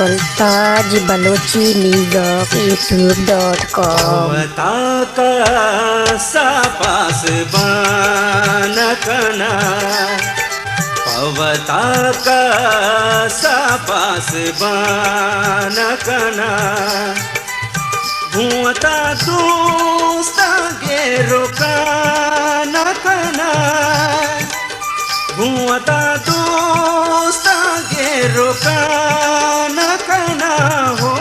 गुलताज Balochi New York youtube.com। पवता का सापास बानकना, पवता का सापास बानकना, भूता दोस्ता गेरो कानकना, भूता दोस्ता गेरो कानकना हो।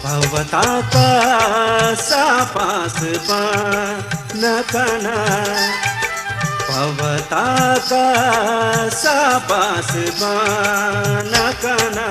पवता का सापास बानकना, पवता का सापास बानकना।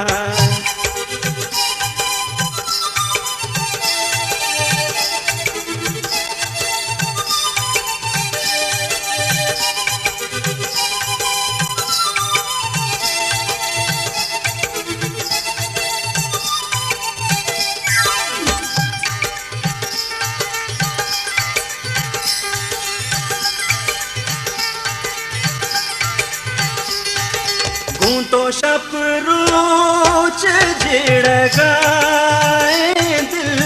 तो शपरोच जिड़गाए दिल,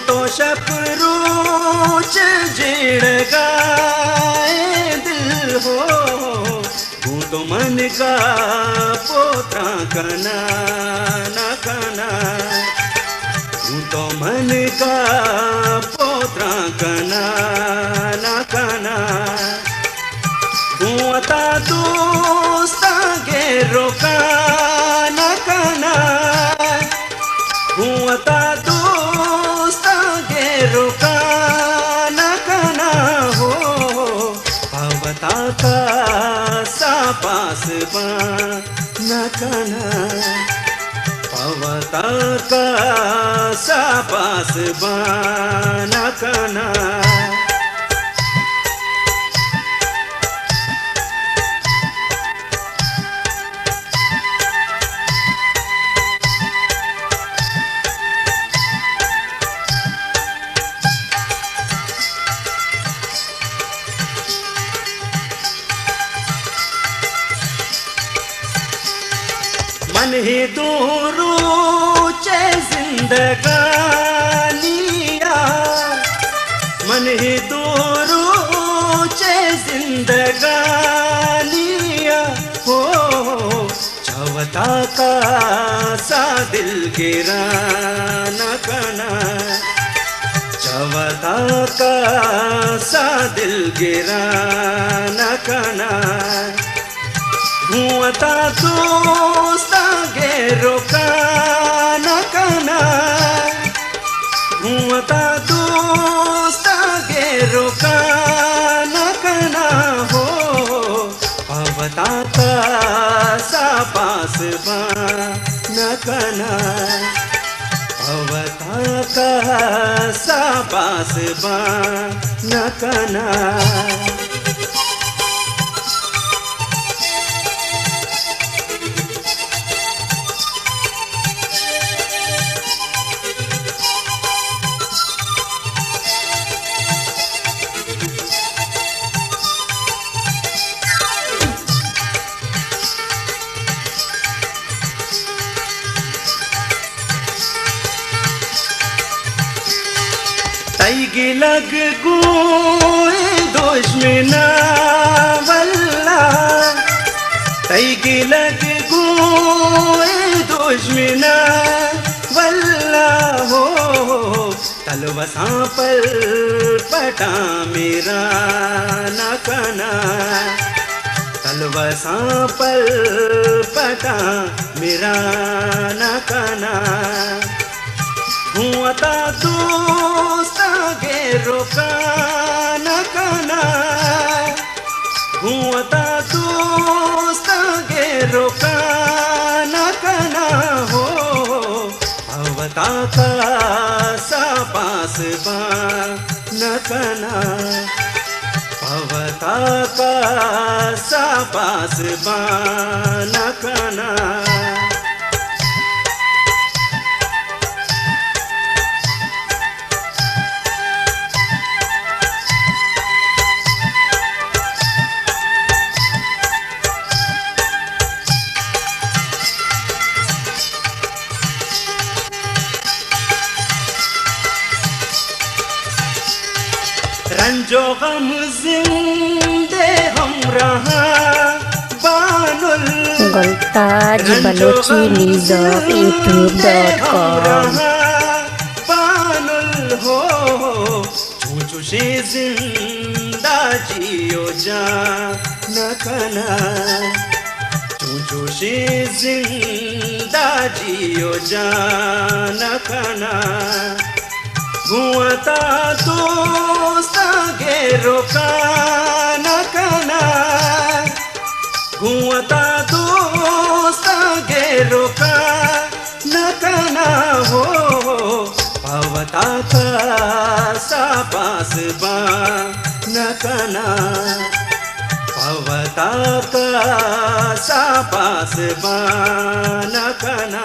तो शपरोच जिड़गाए दिल हो। तो मन का पोता कना न कना, तो मन का पोता कना न कना। भूता दोस्ता गेरो कानकना, भूता दोस्ता गेरो कानकना हो। पवता का सापास बानकना, पवता का सापास बानकना। मन ही दूरों चे जिंदगानिया, मन ही दूरों चे जिंदगानिया हो। चवता का सा दिल गिरा न कना, चवता का सा दिल गिरा न कना। भूता दोस्ता गेरो कानकना, भूता दोस्ता गेरो कानकना हो। पवता का सापास बानकना, पवता का सापास बानकना। तैगी लग गोए दुश्मना वल्ला, तैगी लग गोए दुश्मना वल्ला हो। तलवसा पर पटा मेरा न कना, तलवसा पर पटा मेरा न कना। भूता दोस्ता गेरो कानकना, भूता दोस्ता गेरो कानकना हो। पवता का सापास बानकना, पवता का सापास बानकना। हम जिंदे हम रहा बानुल गुलताज बलोची म्यूजिक youtube.com बानुल हो चूचू से जिंदा जियो जान कना चूचू से जिंदा जियो जान कना गुआता दोस्त गेरो कान कना गुआता दोस्त गेरो कान कना हो भवता का सापास बा न कना भवता का सापास बा न कना